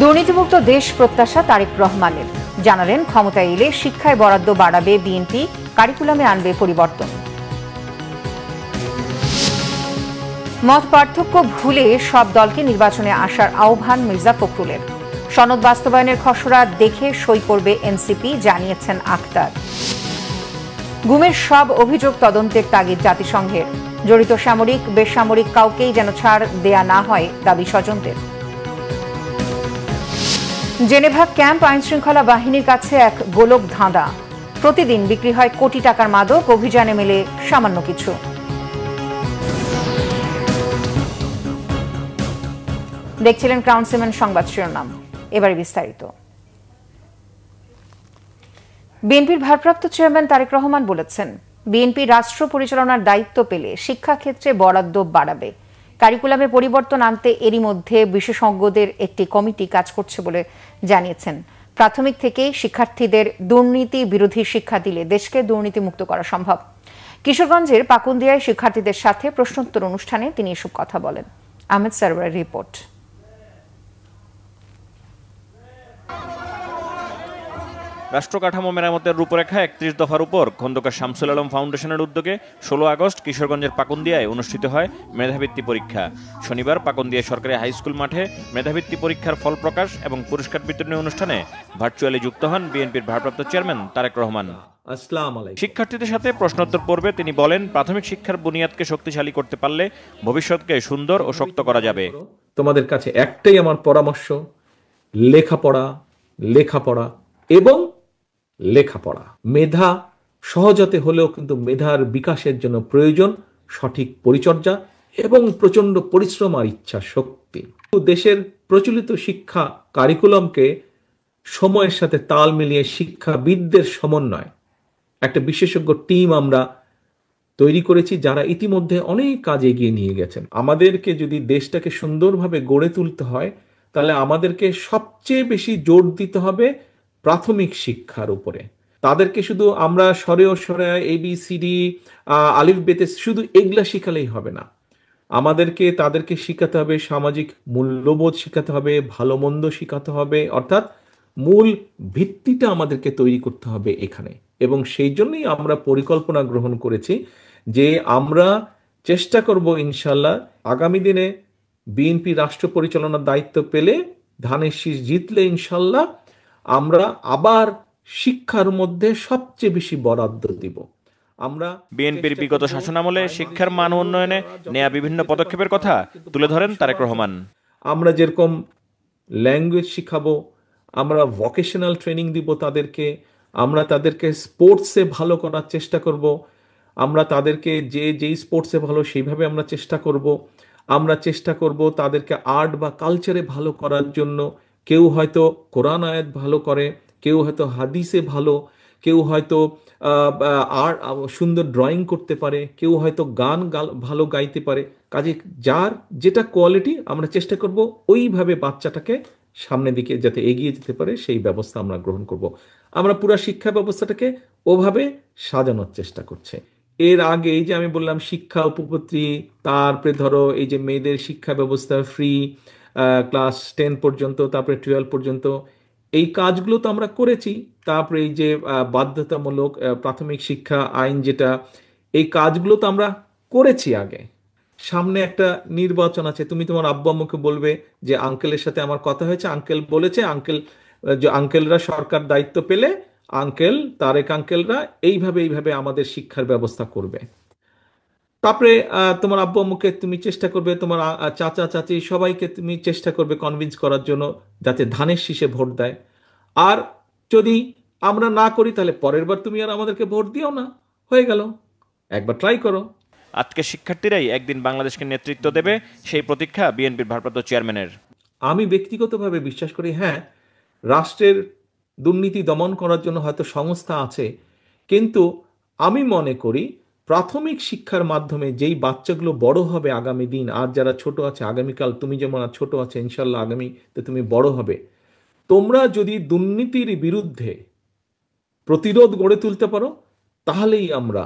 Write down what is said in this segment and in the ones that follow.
দুর্নীতিমুক্ত দেশ প্রত্যাশা তারেক রহমানের। জানালেন ক্ষমতায় এলে শিক্ষায় বরাদ্দ বাড়াবে বিএনপি, কারিকুলামে আনবে পরিবর্তন। মত পার্থক্য ভুলে সব দলকে নির্বাচনে আসার আহ্বান মির্জা ফখরুলের। সনদ বাস্তবায়নের খসড়া দেখে সই করবে এনসিপি, জানিয়েছেন আক্তার। গুমের সব অভিযোগ তদন্তের তাগিদ জাতিসংঘের। জড়িত সামরিক বেসামরিক কাউকেই যেন ছাড় দেয়া না হয়, দাবি স্বজনদের। জেনেভা ক্যাম্প আইনশৃঙ্খলা বাহিনীর কাছে এক গোলক ধাঁধা। প্রতিদিন বিক্রি হয় কোটি টাকার মাদক, অভিযানে মেলে সামান্য কিছু। দেখছিলেন ক্রাউন সিমেন্ট সংবাদ শিরোনাম, এবারে বিস্তারিত। বিএনপির ভারপ্রাপ্ত চেয়ারম্যান তারেক রহমান বলেছেন, বিএনপি রাষ্ট্র পরিচালনার দায়িত্ব পেলে শিক্ষাক্ষেত্রে বরাদ্দ বাড়াবে। কারিকুলামে পরিবর্তন আনতে এরই মধ্যে বিশেষজ্ঞদের একটি কমিটি কাজ করছে বলে জানিয়েছেন। প্রাথমিক থেকেই শিক্ষার্থীদের দুর্নীতি বিরোধী শিক্ষা দিলে দেশকে দুর্নীতিমুক্ত করা সম্ভব। কিশোরগঞ্জের পাকুন্দিয়ায় শিক্ষার্থীদের সাথে প্রশ্নোত্তর অনুষ্ঠানে তিনি এসব কথা বলেন। আহমেদ সারওয়ারের রিপোর্ট। রাষ্ট্র কাঠামো মেরামতের রূপরেখা ৩১ দফার উপর খন্দকার শামসুল আলম ফাউন্ডেশনের উদ্যোগে ১৬ আগস্ট কিশোরগঞ্জের পাকুন্দিয়ায় অনুষ্ঠিত হয় মেধাবৃত্তি পরীক্ষা। শনিবার পাকুন্দিয়া সরকারি হাইস্কুল মাঠে মেধাবৃত্তি পরীক্ষার ফল প্রকাশ এবং পুরস্কার বিতরণী অনুষ্ঠানে ভার্চুয়ালি যুক্ত হন বিএনপির ভারপ্রাপ্ত চেয়ারম্যান তারেক রহমান। শিক্ষার্থীদের সাথে প্রশ্নোত্তর পর্বে তিনি বলেন, প্রাথমিক শিক্ষার বুনিয়াদকে শক্তিশালী করতে পারলে ভবিষ্যৎকে সুন্দর ও শক্ত করা যাবে। তোমাদের কাছে একটাই আমার পরামর্শ, লেখাপড়া লেখাপড়া এবং লেখাপড়া। মেধা সহজতে হলেও কিন্তু মেধার বিকাশের জন্য প্রয়োজন সঠিক পরিচর্যা এবং প্রচন্ড পরিশ্রম আর ইচ্ছা শক্তি। দেশের প্রচলিত শিক্ষা কারিকুলামকে সময়ের সাথে তাল মিলিয়ে শিক্ষাবিদদের সমন্বয় একটা বিশেষজ্ঞ টিম আমরা তৈরি করেছি, যারা ইতিমধ্যে অনেক কাজ এগিয়ে নিয়ে গেছেন। আমাদেরকে যদি দেশটাকে সুন্দরভাবে গড়ে তুলতে হয়, তাহলে আমাদেরকে সবচেয়ে বেশি জোর দিতে হবে প্রাথমিক শিক্ষার উপরে। তাদেরকে শুধু আমরা সরে ABCD আলিফ বেতে শুধু এগুলা শিখালেই হবে না। তাদেরকে শিখাতে হবে সামাজিক মূল্যবোধ, শিখাতে হবে ভালো মন্দ শিখাতে হবে, অর্থাৎ মূল ভিত্তিটা আমাদেরকে তৈরি করতে হবে এখানে। এবং সেই জন্যই আমরা পরিকল্পনা গ্রহণ করেছি যে আমরা চেষ্টা করব ইনশাল্লাহ আগামী দিনে বিএনপি রাষ্ট্র পরিচালনার দায়িত্ব পেলে, ধানের শীষ জিতলে ইনশাল্লাহ আমরা আবার শিক্ষার মধ্যে সবচেয়ে বেশি বরাদ্দ দিব। আমরা বিএনপির বিগত শাসনামলে শিক্ষার মান উন্নয়নে নেয়া বিভিন্ন পদক্ষেপের কথা তুলে ধরেন তারেক রহমান। আমরা যেরকম ল্যাঙ্গুয়েজ শিখাবো, আমরা ভোকেশনাল ট্রেনিং দিব তাদেরকে, আমরা তাদেরকে স্পোর্টসে ভালো করার চেষ্টা করব, আমরা তাদেরকে যেই স্পোর্টসে ভালো সেইভাবে আমরা চেষ্টা করব তাদেরকে আর্ট বা কালচারে ভালো করার জন্য। কেউ হয়তো কোরআন আয়াত ভালো করে, কেউ হয়তো হাদিসে ভালো, কেউ হয়তো সুন্দর ড্রয়িং করতে পারে, কেউ হয়তো গান ভালো গাইতে পারে। কাজে যার যেটা কোয়ালিটি আমরা চেষ্টা করব ওইভাবে বাচ্চাটাকে সামনের দিকে যাতে এগিয়ে যেতে পারে সেই ব্যবস্থা আমরা গ্রহণ করব। আমরা পুরো শিক্ষা ব্যবস্থাটাকে ওভাবে সাজানোর চেষ্টা করছে। এর আগে এই যে আমি বললাম শিক্ষা উপপত্তি, তারপরে ধরো এই যে মেয়েদের শিক্ষা ব্যবস্থা ফ্রি ক্লাস 10 পর্যন্ত, তারপরে 12 পর্যন্ত, এই কাজগুলো তো আমরা করেছি। তারপরে এই যে বাধ্যতামূলক প্রাথমিক শিক্ষা আইন যেটা, এই কাজগুলো তো আমরা করেছি আগে। সামনে একটা নির্বাচন আছে, তুমি তোমার আব্বু আম্মুকে বলবে যে আঙ্কেলের সাথে আমার কথা হয়েছে, আঙ্কেল বলেছে, আঙ্কেলরা সরকার দায়িত্ব পেলে তারেক আঙ্কেলরা এইভাবে আমাদের শিক্ষার ব্যবস্থা করবে। তারপরে তোমার আব্বু আম্মুকে তুমি চেষ্টা করবে, তোমার চাচা চাচি সবাইকে তুমি চেষ্টা করবে কনভিন্স করার জন্য যাতে ধানের শীষে ভোট দেয়। আর যদি আমরা না করি তাহলে পরের বার তুমি আর আমাদেরকে ভোট দিও না, হয়ে গেল, একবার ট্রাই করো। আজকে শিক্ষার্থীরাই একদিন বাংলাদেশকে নেতৃত্ব দেবে, সেই প্রতীক্ষা বিএনপির ভারপ্রাপ্ত চেয়ারম্যানের। আমি ব্যক্তিগতভাবে বিশ্বাস করি, হ্যাঁ, রাষ্ট্রের দুর্নীতি দমন করার জন্য হয়তো সংস্থা আছে, কিন্তু আমি মনে করি প্রাথমিক শিক্ষার মাধ্যমে যেই বাচ্চাগুলো বড় হবে আগামী দিন, আর যারা ছোট আছে আগামীকাল, তুমি যেমন ছোট আছে ইনশাল্লাহ আগামীতে তুমি বড় হবে, তোমরা যদি দুর্নীতির বিরুদ্ধে প্রতিরোধ গড়ে তুলতে পারো, তাহলেই আমরা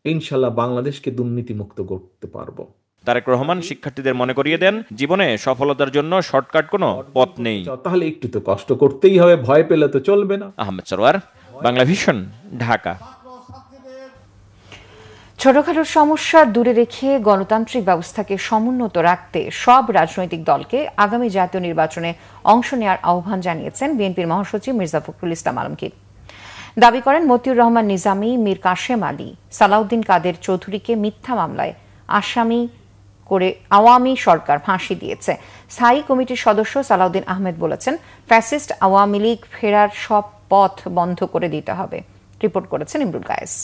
ইনশাল্লাহ বাংলাদেশকে দুর্নীতি মুক্ত করতে পারবো। তারেক রহমান শিক্ষার্থীদের মনে করিয়ে দেন, জীবনে সফলতার জন্য শর্টকাট কোনো পথ নেই। তাহলে একটু তো কষ্ট করতেই হবে, ভয় পেলে তো চলবে না। আহমেদ সরওয়ার, বাংলা ভিশন, ঢাকা। ছোটখাটো সমস্যা দূরে রেখে গণতান্ত্রিক ব্যবস্থাকে সমুন্নত রাখতে সব রাজনৈতিক দলকে আগামী জাতীয় নির্বাচনে অংশ নেওয়ার আহ্বান জানিয়েছেন বিএনপির মহাসচিব মির্জা ফখরুল ইসলাম আলমগীর। দাবি করেন মতিউর রহমান নিজামী, মীর কাশেম আলী, সালাউদ্দিন কাদের চৌধুরীকে মিথ্যা মামলায় আসামি করে আওয়ামী সরকার ফাঁসি দিয়েছে। স্থায়ী কমিটির সদস্য সালাউদ্দিন আহমেদ বলেছেন, ফ্যাসিস্ট আওয়ামী লীগ ফেরার সব পথ বন্ধ করে দিতে হবে। রিপোর্ট করেছেন ইমরুল কায়েস।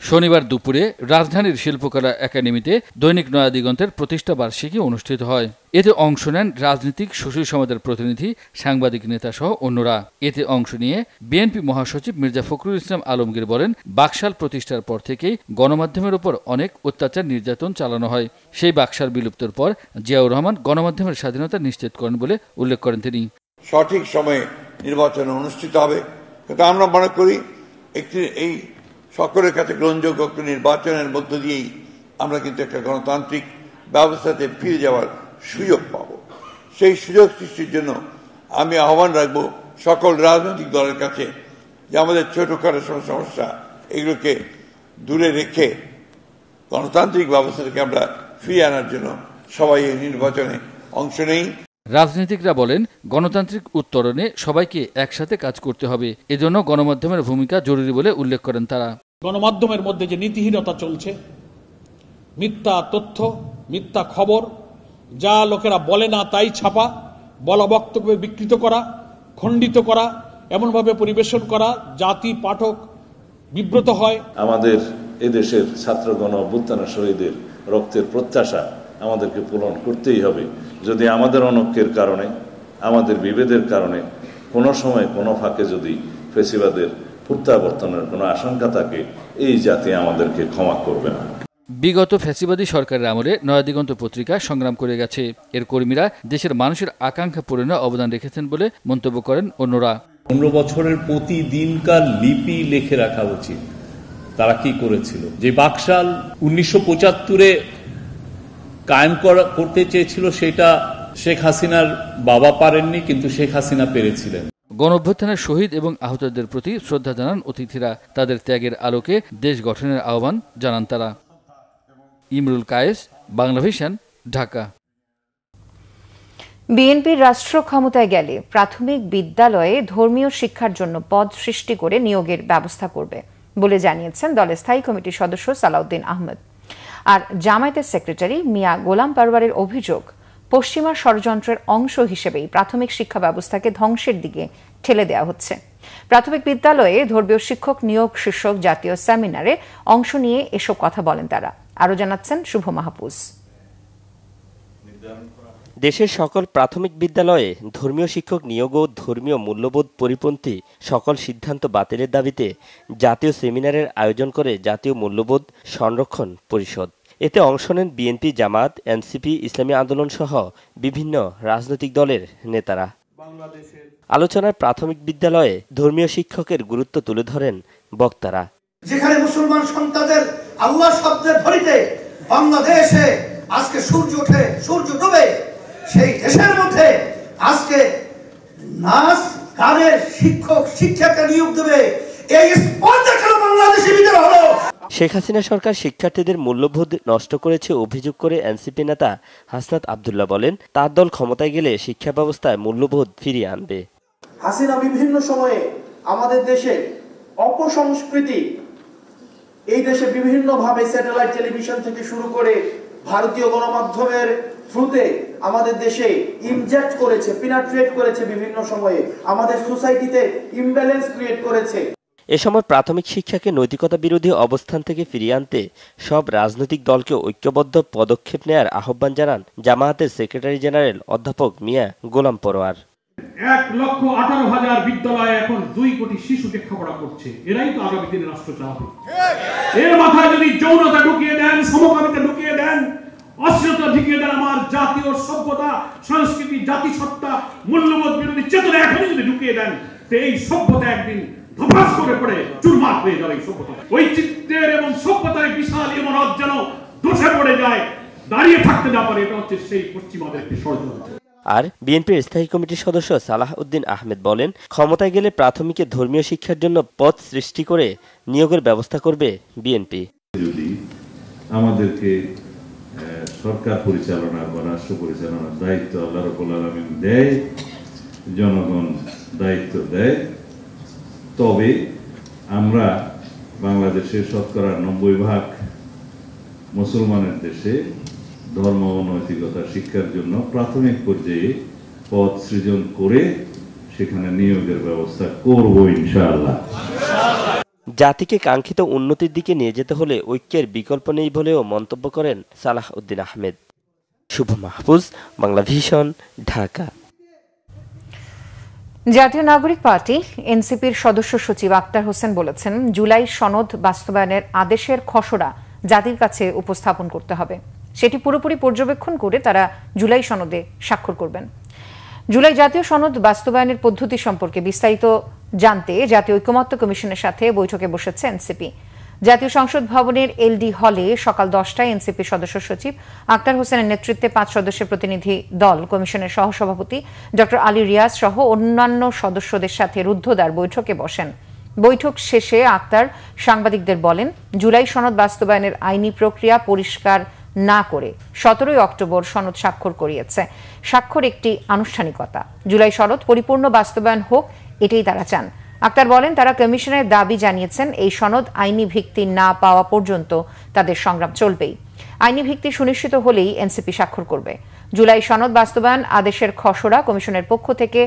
শনিবার দুপুরে রাজধানীর শিল্পকলা একাডেমিতে দৈনিক নয়া দিগন্তের প্রতিষ্ঠা বার্ষিকী অনুষ্ঠিত হয়। এতে অংশ নেন রাজনৈতিক সুশীল সমাজের প্রতিনিধি, সাংবাদিক নেতা সহ অন্যরা। এতে অংশ নিয়ে বিএনপি মহাসচিব মির্জা ফখরুল ইসলাম আলমগীর বলেন, বাকশাল প্রতিষ্ঠার পর থেকেই গণমাধ্যমের উপর অনেক অত্যাচার নির্যাতন চালানো হয়। সেই বাকশাল বিলুপ্তর পর জিয়াউর রহমান গণমাধ্যমের স্বাধীনতা নিশ্চিত করেন বলে উল্লেখ করেন তিনি। সঠিক সময়ে নির্বাচন অনুষ্ঠিত হবে, কিন্তু আমরা মনে করি এই সকলের কাছে গ্রহণযোগ্য একটি নির্বাচনের মধ্য দিয়েই আমরা কিন্তু একটা গণতান্ত্রিক ব্যবস্থাতে ফিরে যাওয়ার সুযোগ পাব। সেই সুযোগ সৃষ্টির জন্য আমি আহ্বান রাখবো সকল রাজনৈতিক দলের কাছে যে আমাদের ছোটখাটো সমস্যা এগুলোকে দূরে রেখে গণতান্ত্রিক ব্যবস্থাটাকে আমরা ফিরিয়ে আনার জন্য সবাই এই নির্বাচনে অংশ নেই। রাজনীতিকরা বলেন, গণতান্ত্রিক উত্তরণে সবাইকে একসাথে কাজ করতে হবে, এজন্য গণমাধ্যমের ভূমিকা জরুরি বলে উল্লেখ করেন তারা। গণমাধ্যমের মধ্যে যে নীতিহীনতা চলছে, মিথ্যা তথ্য, মিথ্যা খবর, যা লোকেরা বলে না তাই ছাপা, বলা বক্তব্য বিকৃত করা, খণ্ডিত করা, এমনভাবে পরিবেশন করা, জাতি পাঠক বিব্রত হয়। আমাদের এদেশের ছাত্রগণ অভ্যুত্থানের শহীদের রক্তের প্রত্যাশা আমাদেরকে পূরণ করতেই হবে। যদি আমাদের অনৈক্যের কারণে, আমাদের বিভেদের কারণে কোনো সময় কোনো ফাঁকে যদি ফেসিবাদের প্রত্যাবর্তনের কোনো আশঙ্কা থাকে, এই জাতি আমাদেরকে ক্ষমা করবে না। বিগত ফ্যাসিবাদী সরকারের আমলে নয়াদিগন্ত পত্রিকা সংগ্রাম করে গেছে। এর কর্মীরা দেশের মানুষের আকাঙ্ক্ষা পূরণে অবদান রেখেছেন বলে মন্তব্য করেন অন্যরা। 15 বছরের প্রতিদিনকার লিপি লিখে রাখা উচিত তারা কি করেছিল। যে বাকশাল 1975-এ কায়েম করতে চেয়েছিল, সেটা শেখ হাসিনার বাবা পারেননি, কিন্তু শেখ হাসিনা পেরেছিলেন। গণঅভ্যুত্থানের শহীদ এবং আহতদের প্রতি শ্রদ্ধা জানান অতিথিরা। তাদের ত্যাগের আলোকে দেশ গঠনের আহ্বান জানান তারা। ইমরুল কায়েস, বাংলা ভিশন, ঢাকা। বিএনপির রাষ্ট্র ক্ষমতায় গেলে প্রাথমিক বিদ্যালয়ে ধর্মীয় শিক্ষার জন্য পদ সৃষ্টি করে নিয়োগের ব্যবস্থা করবে বলে জানিয়েছেন দলের স্থায়ী কমিটির সদস্য সালাউদ্দিন আহমেদ। আর জামায়াতের সেক্রেটারি মিয়া গোলাম পারওয়ারের অভিযোগ, পশ্চিমা ষড়যন্ত্রের অংশ হিসেবেই প্রাথমিক শিক্ষা ব্যবস্থাকে ধ্বংসের দিকে ঠেলে দেওয়া হচ্ছে। প্রাথমিক বিদ্যালয়ে ধর্মীয় শিক্ষক নিয়োগ শীর্ষক জাতীয় সেমিনারে অংশ নিয়ে এসব কথা বলেন তারা। আরো জানাচ্ছেন শুভ মাহফুজ। দেশের সকল প্রাথমিক বিদ্যালয়ে ধর্মীয় শিক্ষক নিয়োগ ও ধর্মীয় মূল্যবোধ পরিপন্থী সকল সিদ্ধান্ত বাতিলের দাবিতে জাতীয় সেমিনারের আয়োজন করে জাতীয় মূল্যবোধ সংরক্ষণ পরিষদ। এতে অংশ নেন বিএনপি, জামাত, এনসিপি, ইসলামী আন্দোলন সহ বিভিন্ন রাজনৈতিক দলের নেতারা। আলোচনায় প্রাথমিক বিদ্যালয়ে ধর্মীয় শিক্ষকের গুরুত্ব তুলে ধরেন বক্তারা। যেখানে মুসলমান সন্তানদের আল্লাহ শব্দের ধরিতে বাংলাদেশে আজকে সূর্য ওঠে, সূর্য ডুবে, সেই দেশের মধ্যে আজকে নাচ গানের শিক্ষক শিক্ষাকে নিয়োগ দেবে, এই স্পর্ধা কেন বাংলাদেশের ভিতরে হলো? শেখ হাসিনা সরকার শিক্ষার্থীদের মূল্যবোধ নষ্ট করেছে অভিযোগ করে এনসিপি নেতা হাসনাত আব্দুল্লাহ বলেন, তার দল ক্ষমতায় গেলে শিক্ষা ব্যবস্থায় মূল্যবোধ ফিরিয়ে আনবে। হাসিনা বিভিন্ন সময়ে আমাদের দেশে অপসংস্কৃতি, এই দেশে বিভিন্নভাবে স্যাটেলাইট টেলিভিশন থেকে শুরু করে ভারতীয় গণমাধ্যমের থ্রুতে আমাদের দেশে ইনজেক্ট করেছে, পিনাট্রেট করেছে, বিভিন্ন সময়ে আমাদের সোসাইটিতে ইমব্যালেন্স ক্রিয়েট করেছে। এ সময় প্রাথমিক শিক্ষাকে নৈতিকতা বিরোধী অবস্থান থেকে ফিরিয়ে আনতে সব রাজনৈতিক দলকে ঐক্যবদ্ধ পদক্ষেপ নেয়ার আহ্বান জানান জামায়াতের সেক্রেটারি জেনারেল অধ্যাপক মিয়া গোলাম পরোয়ার। 1,18,000 বিদ্যালয়ে এখন 2 কোটি শিশু লেখাপড়া করছে। এরাই তো আগামী দিনে রাষ্ট্র চালাবে। এর মাথায় যদি যৌনতা ঢুকিয়ে দেন, সমকামিতা ঢুকিয়ে দেন, অশ্লীলতা ঢুকিয়ে দেন, আমার জাতীয় সভ্যতা, সংস্কৃতি, জাতিসত্তা, মূল্যবোধ বিরোধী চেতনা এখনই যদি ঢুকিয়ে দেন, তো এই সভ্যতা একদিন ধপাস করে পড়ে চুরমার হয়ে যাবে। এই সভ্যতা, ঐচিত্র্যের এবং সভ্যতার বিশাল ইমারত যেন ধসে পড়ে যায়, দাঁড়িয়ে থাকতে না পারে, এটা হচ্ছে সেই পশ্চিমাদের একটি ষড়যন্ত্র। আর বিএনপির স্থায়ী কমিটির সদস্য সালাহ উদ্দিন আহমেদ বলেন, ক্ষমতায় গেলে প্রাথমিকে ধর্মীয় শিক্ষার জন্য পদ সৃষ্টি করে নিয়োগের ব্যবস্থা করবে বিএনপি। যদি আমাদেরকে সরকার পরিচালনার বা রাষ্ট্র পরিচালনার দায়িত্ব আল্লাহ রাব্বুল আলামিন দেয়, জনগণ দায়িত্ব দেয়, তবে আমরা বাংলাদেশের শতকরা 90% মুসলমানের দেশে ধর্ম ও নৈতিকতা শিক্ষার জন্য প্রাথমিক পর্যায়ে পদ সৃজন করে সেখানে নিয়োগের ব্যবস্থা করব ইনশাআল্লাহ। জাতিকে কাঙ্ক্ষিত উন্নতির দিকে নিয়ে যেতে হলে ঐক্যের বিকল্প নেই বলেও মন্তব্য করেন সালাহ উদ্দিন আহমেদ। শুভ মাহফুজ, বাংলা ভিশন, ঢাকা। জাতীয় নাগরিক পার্টি এনসিপির সদস্য সচিব আক্তার হোসেন বলেছেন, জুলাই সনদ বাস্তবায়নের আদেশের খসড়া জাতির কাছে উপস্থাপন করতে হবে। সেটি পুরোপুরি পর্যবেক্ষণ করে তারা জুলাই সনদে স্বাক্ষর করবেন। জুলাই জাতীয় সনদ বাস্তবায়নের পদ্ধতি সম্পর্কে বিস্তারিত জানতে জাতীয় ঐকমত্য কমিশনের সাথে বৈঠকে বসেছে এনসিপি। জাতীয় সংসদ ভবনের এলডি হলে সকাল 10টায় এনসিপি সদস্য সচিব আক্তার হোসেনের নেতৃত্বে 5 সদস্যের প্রতিনিধি দল কমিশনের সহসভাপতি ডক্টর আলী রিয়াজ সহ অন্যান্য সদস্যদের সাথে রুদ্ধদ্বার বৈঠকে বসেন। বৈঠক শেষে আক্তার সাংবাদিকদের বলেন, জুলাই সনদ বাস্তবায়নের আইনি প্রক্রিয়া পরিষ্কার না করে 17 অক্টোবর সনদ স্বাক্ষর করিয়েছে। স্বাক্ষর একটি আনুষ্ঠানিকতা। জুলাই সনদ পরিপূর্ণ বাস্তবায়ন হোক, এটাই তারা চান। আক্তার বলেন, তারা কমিশনের দাবি জানিয়েছেন, এই সনদ আইনি ভিত্তি না পাওয়া পর্যন্ত তাদের সংগ্রাম চলবেই। আইনি ভিত্তি সুনিশ্চিত হলেই এনসিপি স্বাক্ষর করবে। জুলাই সনদ বাস্তবায়ন আদেশের খসড়া কমিশনের পক্ষ থেকে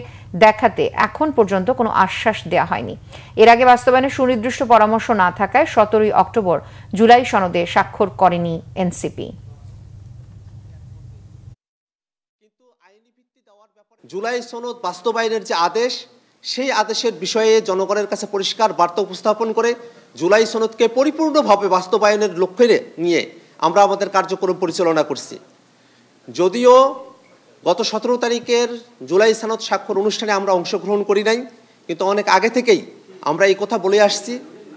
দেখাতে এখন পর্যন্ত কোনো আশ্বাস দেওয়া হয়নি। এর আগে বাস্তবায়নের সুনির্দিষ্ট পরামর্শ না থাকায় 17 অক্টোবর জুলাই সনদে স্বাক্ষর করেনি এনসিপি। জুলাই সনদ বাস্তবায়নের যে আদেশ, সেই আদেশের বিষয়ে জনগণের কাছে পরিষ্কার বার্তা উপস্থাপন করে জুলাই সনদকে পরিপূর্ণভাবে বাস্তবায়নের লক্ষ্যে নিয়ে আমরা আমাদের কার্যক্রম পরিচালনা করছি। যদিও গত 17 তারিখের জুলাই সনদ স্বাক্ষর অনুষ্ঠানে আমরা অংশগ্রহণ করি নাই, কিন্তু অনেক আগে থেকেই আমরা এই কথা বলে আসছি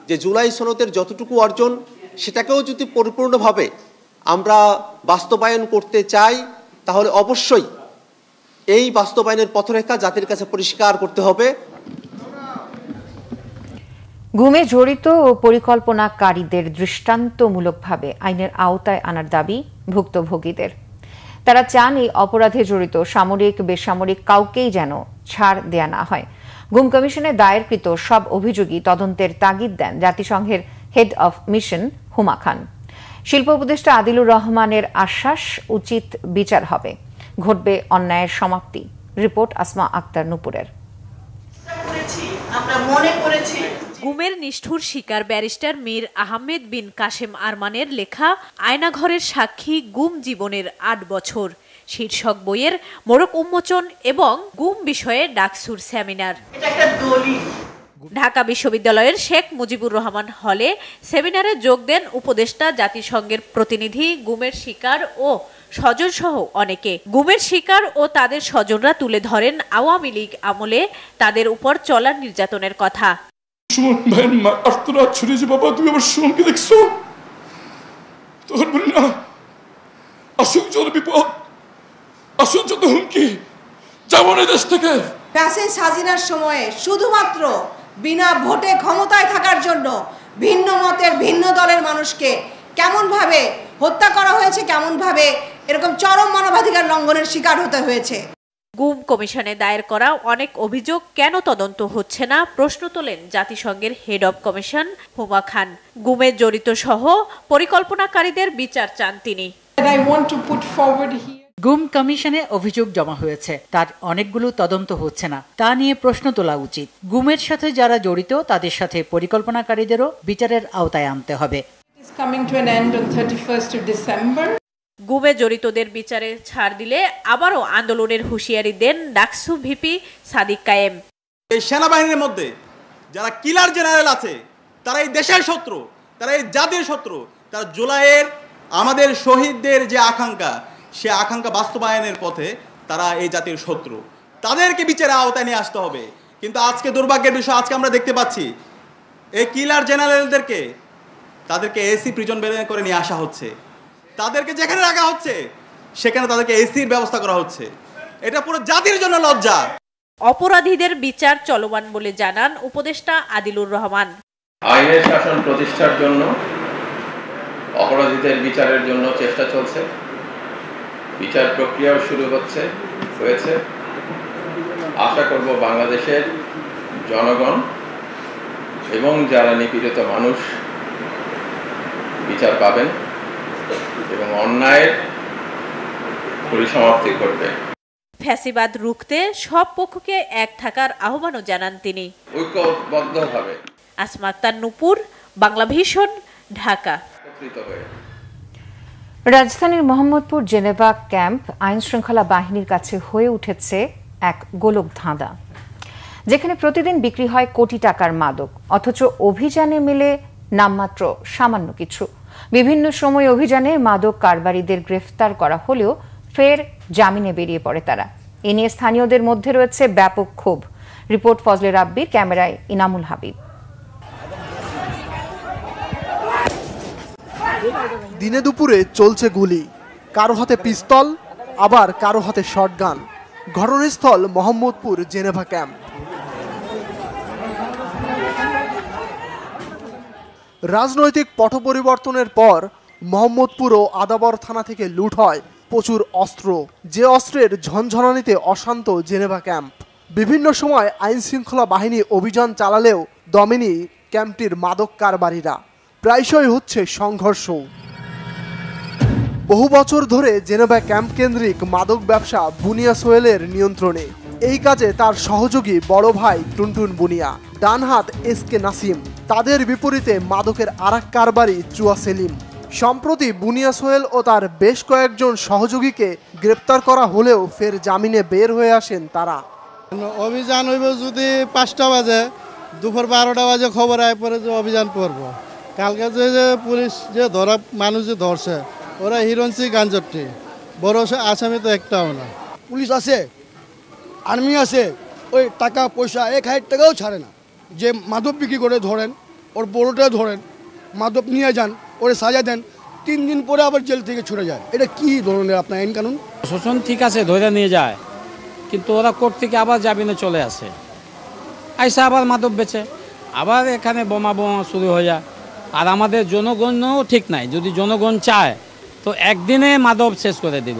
যে জুলাই সনদের যতটুকু অর্জন, সেটাকেও যদি পরিপূর্ণভাবে আমরা বাস্তবায়ন করতে চাই, তাহলে অবশ্যই এই বাস্তবায়নের পথরেখা জাতির কাছে পরিষ্কার করতে হবে। গুমে জড়িত ও পরিকল্পনাকারীদের দৃষ্টান্তমূলকভাবে আইনের আওতায় আনার দাবি ভুক্তভোগীদের। তারা চান এই অপরাধে জড়িত সামরিক বেসামরিক কাউকেই যেন ছাড় দেয়া না হয়। গুম কমিশনে দায়েরকৃত সব অভিযোগই তদন্তের তাগিদ দেন জাতিসংঘের হেড অফ মিশন হুমা খান। শিল্প উপদেষ্টা আদিলুর রহমানের আশ্বাস, উচিত বিচার হবে, ঘটবে অন্যায়ের সমাপ্তি। রিপোর্ট আসমা আক্তার নুপুরের। গুমের নিষ্ঠুর শিকার ব্যারিস্টার মীর আহমেদ বিন কাশেম আরমানের লেখা আয়নাঘরের সাক্ষী গুম জীবনের 8 বছর শীর্ষক বইয়ের মোড়ক উন্মোচন এবং গুম বিষয়ে ডাকসুর সেমিনার। ঢাকা বিশ্ববিদ্যালয়ের শেখ মুজিবুর রহমান হলে সেমিনারে যোগ দেন উপদেষ্টা, জাতিসংঘের প্রতিনিধি, গুমের শিকার ও স্বজন সহ অনেকে। গুমের শিকার ও তাদের স্বজনরা তুলে ধরেন আওয়ামী লীগ আমলে তাদের উপর চলার নির্যাতনের কথা। সুমন ভাইয়ের আর্তনাদ ছড়িয়েছে, বাবা তুমি আমার সুমনকে দেখছো? তখন বলি না, আসুক যত বিপদ, আসুক যত হুমকি, যেমন এই দেশ থেকে। প্যাসেজ হাজিরার সময়ে শুধুমাত্র বিনা ভোটে ক্ষমতায় থাকার জন্য ভিন্ন মতের ভিন্ন দলের মানুষকে কেমনভাবে হত্যা করা হয়েছে, কেমনভাবে এরকম চরম মানবাধিকার লঙ্ঘনের শিকার হতে হয়েছে। গুম কমিশনে দায়ের করা অনেক অভিযোগ কেন তদন্ত হচ্ছে না প্রশ্ন তোলেন জাতিসংঘের হেড অব কমিশন হুমা খান। গুমে জড়িত সহ পরিকল্পনাকারীদের বিচার চান তিনি। গুম কমিশনে অভিযোগ জমা হয়েছে, তার অনেকগুলো তদন্ত হচ্ছে না, তা নিয়ে প্রশ্ন তোলা উচিত। গুমের সাথে যারা জড়িত তাদের সাথে পরিকল্পনাকারীদেরও বিচারের আওতায় আনতে হবে। গুমে জড়িতদের বিচারে ছাড় দিলে আবারও আন্দোলনের হুঁশিয়ারি দেন ডাকসু ভিপি সাদিক কায়েম। এই সেনাবাহিনীর মধ্যে যারা কিলার জেনারেল আছে, তারা এই দেশের শত্রু, তারা এই জাতির শত্রু, তারা জুলাইয়ের আমাদের শহীদদের যে আকাঙ্ক্ষা, সে আকাঙ্ক্ষা বাস্তবায়নের পথে তারা এই জাতির শত্রু। তাদেরকে বিচারের আওতায় নিয়ে আসতে হবে। কিন্তু আজকে দুর্ভাগ্যের বিষয়, আজকে আমরা দেখতে পাচ্ছি এই কিলার জেনারেলদেরকে তাদেরকে এসি প্রিজন বের করে নিয়ে আসা হচ্ছে। তাদেরকে যেখানে রাখা হচ্ছে সেখানে তাদেরকে এসির ব্যবস্থা করা হচ্ছে। এটা পুরো জাতির জন্য লজ্জা। অপরাধীদের বিচার চলমান বলে জানান উপদেষ্টা আদিলুর রহমান। আইনের শাসন প্রতিষ্ঠার জন্য অপরাধীদের বিচারের জন্য চেষ্টা চলছে, বিচার প্রক্রিয়াও শুরু হয়েছে। আশা করব বাংলাদেশের জনগণ এবং যারা নিপীড়িত মানুষ বিচার পাবেন এবং অন্যায়ের পরিসমাপ্তি ঘটবে। ফ্যাসিবাদ রুখতে সব পক্ষকে এক থাকার আহ্বানও জানান তিনি। ঐক্যবদ্ধভাবে। আসমা আক্তার নূপুর, বাংলা ভিশন, ঢাকা। রাজধানীর মোহাম্মদপুর জেনেভা ক্যাম্প আইন শৃঙ্খলা বাহিনীর কাছে হয়ে উঠেছে এক গোলক ধাঁধা, যেখানে প্রতিদিন বিক্রি হয় কোটি টাকার মাদক, অথচ অভিযানে মেলে নামমাত্র সামান্য কিছু। বিভিন্ন সময় অভিযানে মাদক কারবারিদের গ্রেফতার করা হলেও ফের জামিনে বেরিয়ে পড়ে তারা। এ নিয়ে স্থানীয়দের মধ্যে রয়েছে ব্যাপক ক্ষোভ। রিপোর্ট ফজলে রাব্বির, ক্যামেরায় ইনামুল হাবিব। দিনে দুপুরে চলছে গুলি, কারো হাতে পিস্তল, আবার কারো হাতে শটগান। ঘটনাস্থল মোহাম্মদপুর জেনেভা ক্যাম্প। রাজনৈতিক পট পরিবর্তনের পর মোহাম্মদপুর ও আদাবর থানা থেকে লুট হয় প্রচুর অস্ত্র, যে অস্ত্রের ঝনঝনানিতে অশান্ত জেনেভা ক্যাম্প। বিভিন্ন সময় আইন শৃঙ্খলা বাহিনী অভিযান চালালেও দমেনি ক্যাম্পটির মাদক কারবারিরা। প্রায়শই হচ্ছে সংঘর্ষ। বহু বছর ধরে জেনেভা ক্যাম্প কেন্দ্রিক মাদক ব্যবসা বুনিয়া সোহেলের নিয়ন্ত্রণে। এই কাজে তার সহযোগী বড় ভাই টুনটুন বুনিয়া, ডানহাত এসকে নাসিম। তাদের বিপরীতে মাদকের আরেক কারবারি চুয়া সেলিম। সম্প্রতি বুনিয়া সোহেল ও তার বেশ কয়েকজন সহযোগীকে গ্রেপ্তার করা হলেও ফের জামিনে বের হয়ে আসেন তারা। অভিযান হইব যদি 5টা বাজে, দুপুর 12টা বাজে খবর আয় পরে যে অভিযান করব। কালকে যে পুলিশ যে ধরা মানুষ যে ধরছে ওরা হিরোইনসি গাঞ্জটি, বড় আসামি তো একটাও না। পুলিশ আছে, আর্মি আছে, ওই টাকা পয়সা 1000 টাকাও ছাড়ে না। যে মাদক বিক্রি করে ধরেন, ওর বড়টা ধরেন, মাদক নিয়ে যান, ওরে সাজা দেন, 3 দিন পরে আবার জেল থেকে ছুটে যায়। এটা কি ধরনের আপনার আইন কানুন? শোষণ ঠিক আছে, ধরে নিয়ে যায়, কিন্তু ওরা কোর্ট থেকে আবার জামিনে চলে আসে, আইসা আবার মাদক বেচে, আবার এখানে বোমা শুরু হয়ে যায়। আর আমাদের জনগণও ঠিক নাই, যদি জনগণ চায় তো একদিনে মাদক শেষ করে দিব।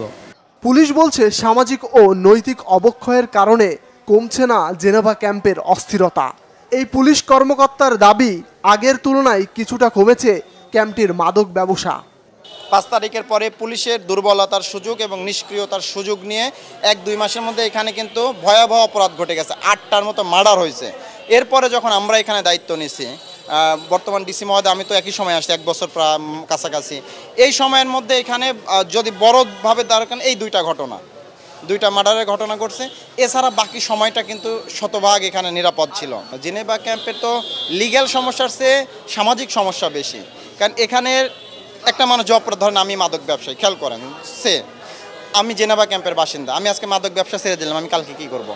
পুলিশ বলছে সামাজিক ও নৈতিক অবক্ষয়ের কারণে কমছে না জেনেভা ক্যাম্পের অস্থিরতা। এই পুলিশ কর্মকর্তার দাবি, আগের তুলনায় কিছুটা কমেছে ক্যাম্পটির মাদক ব্যবসা। 5 তারিখের পরে পুলিশের দুর্বলতার সুযোগ এবং নিষ্ক্রিয়তার সুযোগ নিয়ে 1-2 মাসের মধ্যে এখানে কিন্তু ভয়াবহ অপরাধ ঘটে গেছে। 8টার মতো মার্ডার হয়েছে। এরপরে যখন আমরা এখানে দায়িত্ব নিছি, বর্তমান ডিসি মহোদয়, আমি তো একই সময় আসছি, 1 বছর কাছাকাছি। এই সময়ের মধ্যে এখানে যদি বড়ভাবে দাঁড়ান, এই 2টা ঘটনা, 2টা মার্ডারের ঘটনা ঘটছে। এছাড়া বাকি সময়টা কিন্তু শতভাগ এখানে নিরাপদ ছিল। জেনেভা ক্যাম্পে তো লিগ্যাল সমস্যার চেয়ে সামাজিক সমস্যা বেশি। কারণ এখানে একটা মানুষ জব, ধরেন আমি মাদক ব্যবসায়ী, খেয়াল করেন, আমি জেনেভা ক্যাম্পের বাসিন্দা, আমি আজকে মাদক ব্যবসা ছেড়ে দিলাম, আমি কালকে কি করব?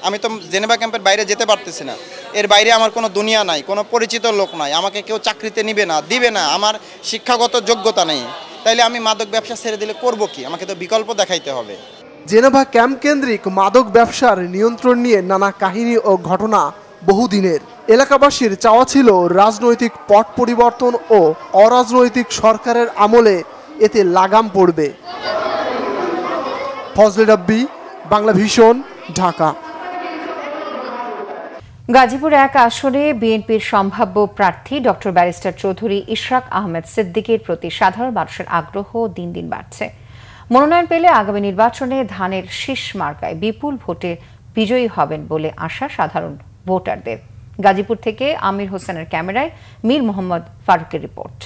আমি তো জেনেভা ক্যাম্পের বাইরে যেতে পারতেছি না। এর বাইরে আমার কোনো দুনিয়া নাই, কোনো পরিচিত লোক নাই, আমাকে কেউ চাকরিতে নিবে না, দিবে না, আমার শিক্ষাগত যোগ্যতা নেই। তাইলে আমি মাদক ব্যবসা ছেড়ে দিলে করব কি? আমাকে তো বিকল্প দেখাইতে হবে। জেনেভা ক্যাম্প কেন্দ্রিক মাদক ব্যবসার নিয়ন্ত্রণ নিয়ে নানা কাহিনী ও ঘটনা বহুদিনের। এলাকাবাসীর চাওয়া ছিল রাজনৈতিক পট পরিবর্তন ও অরাজনৈতিক সরকারের আমলে এতে লাগাম পড়বে। ফজলে রাব্বি, বাংলা ভিশন, ঢাকা। গাজীপুর 1 আসনে বিএনপির সম্ভাব্য প্রার্থী ডক্টর ব্যারিস্টার চৌধুরী ইশরাক আহমেদ সিদ্দিকের প্রতি সাধারণ মানুষের আগ্রহ দিন দিন বাড়ছে। মনোনয়ন পেলে আগামী নির্বাচনে ধানের শীষ মার্কায় বিপুল ভোটে বিজয়ী হবেন বলে আশা সাধারণ ভোটারদের। গাজীপুর থেকে আমির হোসেনের ক্যামেরায় মীর মোহাম্মদ ফারুকের রিপোর্ট।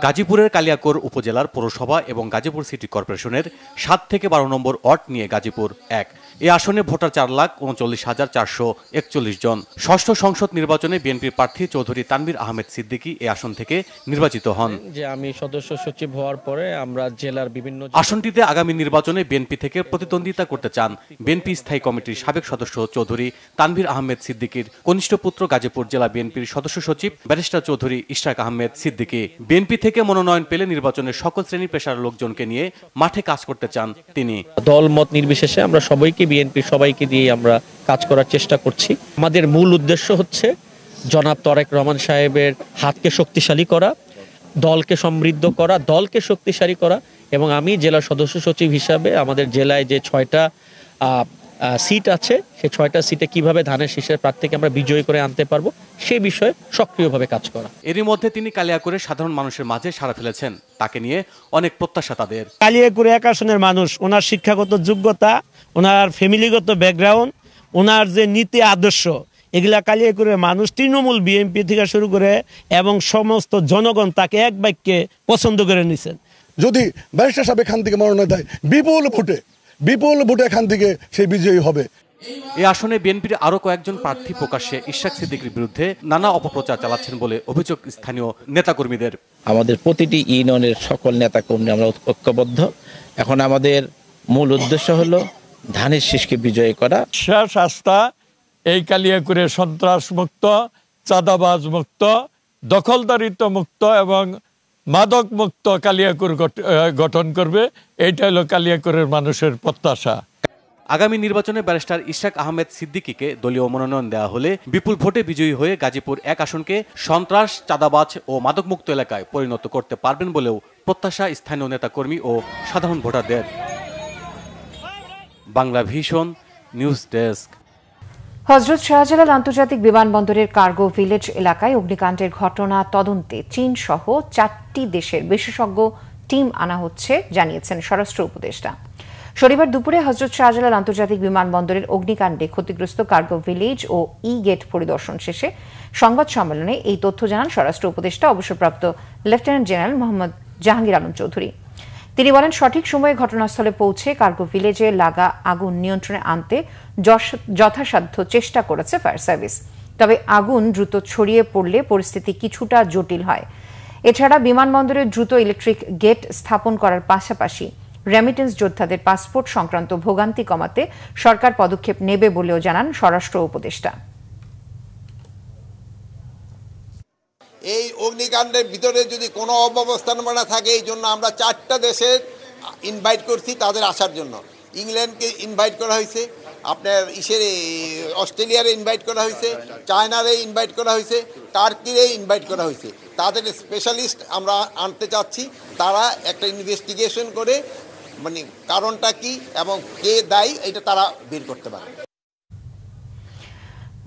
গাজীপুরের কালিয়াকৈর উপজেলার পৌরসভা এবং গাজীপুর সিটি কর্পোরেশনের ৭ থেকে ১২ নম্বর ওয়ার্ড নিয়ে গাজীপুর ১। এই আসনে ভোটার ৪,৩৯,৪৪১ জন। ষষ্ঠ সংসদ নির্বাচনে বিএনপির প্রার্থী চৌধুরী তানভীর আহমেদ সিদ্দিকী এই আসন থেকে নির্বাচিত হন। যে আমি সদস্য সচিব হওয়ার পরে আমরা জেলার বিভিন্ন আসনটিতে আগামী নির্বাচনে বিএনপি থেকে প্রতিদ্বন্দ্বিতা করতে চান বিএনপি স্থায়ী কমিটির সাবেক সদস্য চৌধুরী তানভীর আহমেদ সিদ্দিকীর কনিষ্ঠ পুত্র গাজীপুর জেলা বিএনপির সদস্য সচিব ব্যারিস্টার চৌধুরী ইশরাক আহমেদ সিদ্দিকী। বিএনপি থেকে মনোনয়ন পেলে নির্বাচনের সকল শ্রেণী পেশার লোকজনকে নিয়ে মাঠে কাজ করতে চান তিনি। দল মত নির্বিশেষে আমরা সবাইকে বিএনপি সবাইকে দিয়ে আমরা কাজ করার চেষ্টা করছি। আমাদের মূল উদ্দেশ্য হচ্ছে জনাব তারেক রহমান সাহেবের হাতকে শক্তিশালী করা, দলকে সমৃদ্ধ করা, দলকে শক্তিশালী করা এবং আমি জেলা সদস্য সচিব হিসাবে আমাদের জেলায় যে ৬টা সিট আছে সেই ৬টা সিটে কিভাবে ধানের শীষের প্রার্থীকে আমরা বিজয়ী করে আনতে পারবো সেই বিষয়ে সক্রিয়ভাবে কাজ করা। এরই মধ্যে তিনি কালিয়াকৈরের সাধারণ মানুষের মাঝে সাড়া ফেলেছেন, তাকে নিয়ে অনেক প্রত্যাশা তাদের। কালিয়াকৈর এক আসনের মানুষ ওনার শিক্ষাগত যোগ্যতা, ওনার ফ্যামিলিগত ব্যাকগ্রাউন্ড, ওনার যে নীতি আদর্শ এগুলা কালিয়াকৈরের মানুষ তৃণমূল বিএনপি থেকে শুরু করে এবং সমস্ত জনগণ তাকে এক বাক্যে পছন্দ করে নিছেন। যদি ব্যারিস্টার সাহেব এখান থেকে মনোনয়ন দেয় বিপুল ভোটে এখান থেকে সেই বিজয়ী হবে। এই আসনে বিএনপির আরো কয়েকজন প্রার্থী প্রকাশ্যে ইশরাক সিদ্দিকীর বিরুদ্ধে নানা অপপ্রচার চালাচ্ছেন বলে অভিযোগ স্থানীয় নেতাকর্মীদের। আমাদের প্রতিটি ইউনিয়নের সকল নেতাকর্মী আমরা ঐক্যবদ্ধ। এখন আমাদের মূল উদ্দেশ্য হলো ধানের শীষকে বিজয়ী করা। শেষ আস্থা এই কালিয়াকৈরে সন্ত্রাস মুক্ত, চাঁদাবাজ মুক্ত, দখলদারিত্ব মুক্ত এবং মাদক মুক্ত কালিয়াকৈর গঠন করবে। এইটা হলো কালিয়াকৈরের মানুষের প্রত্যাশা। আগামী নির্বাচনে ব্যারিস্টার ইশরাক আহমেদ সিদ্দিকীকে দলীয় মনোনয়ন দেওয়া হলে বিপুল ভোটে বিজয়ী হয়ে গাজীপুর ১ আসনকে সন্ত্রাস, চাঁদাবাজ ও মাদকমুক্ত এলাকায় পরিণত করতে পারবেন বলেও প্রত্যাশা স্থানীয় নেতাকর্মী ও সাধারণ ভোটারদের। Bangla Vision news desk. হযরত শাহজালাল আন্তর্জাতিক বিমানবন্দরের কার্গো ভিলেজ এলাকায় অগ্নিকাণ্ডের ঘটনা তদন্তে চীন সহ ৪টি দেশের বিশেষজ্ঞ টিম আনা হচ্ছে জানিয়েছেন স্বরাষ্ট্র উপদেষ্টা। শনিবার দুপুরে হযরত শাহজালাল আন্তর্জাতিক বিমানবন্দরের অগ্নিকাণ্ডে ক্ষতিগ্রস্ত কার্গো ভিলেজ ও ই গেট পরিদর্শন শেষে সংবাদ সম্মেলনে এই তথ্য জানান স্বরাষ্ট্র উপদেষ্টা অবসরপ্রাপ্ত লেফটেন্যান্ট জেনারেল মোহাম্মদ জাহাঙ্গীর আলম চৌধুরী। তিনি বলেন, সঠিক সময়ে ঘটনাস্থলে পৌঁছে কার্গো ভিলেজে লাগা আগুন নিয়ন্ত্রণে আনতে যথাসাধ্য চেষ্টা করেছে ফায়ার সার্ভিস। তবে আগুন দ্রুত ছড়িয়ে পড়লে পরিস্থিতি কিছুটা জটিল হয়। এছাড়া বিমানবন্দরে দ্রুত ইলেকট্রিক গেট স্থাপন করার পাশাপাশি রেমিটেন্স যোদ্ধাদের পাসপোর্ট সংক্রান্ত ভোগান্তি কমাতে সরকার পদক্ষেপ নেবে বলেও জানান স্বরাষ্ট্র উপদেষ্টা। এই অগ্নিকাণ্ডের ভিতরে যদি কোনো অব্যবস্থাপনা থাকে এই জন্য আমরা 4টা দেশের ইনভাইট করছি তাদের আসার জন্য। ইংল্যান্ডকে ইনভাইট করা হয়েছে, আপনার অস্ট্রেলিয়ারে ইনভাইট করা হয়েছে, চায়নারে ইনভাইট করা হয়েছে, টার্কিরে ইনভাইট করা হয়েছে। তাদের স্পেশালিস্ট আমরা আনতে চাচ্ছি, তারা একটা ইনভেস্টিগেশন করে মানে কারণটা কি এবং কে দায়ী এটা তারা বের করতে পারে।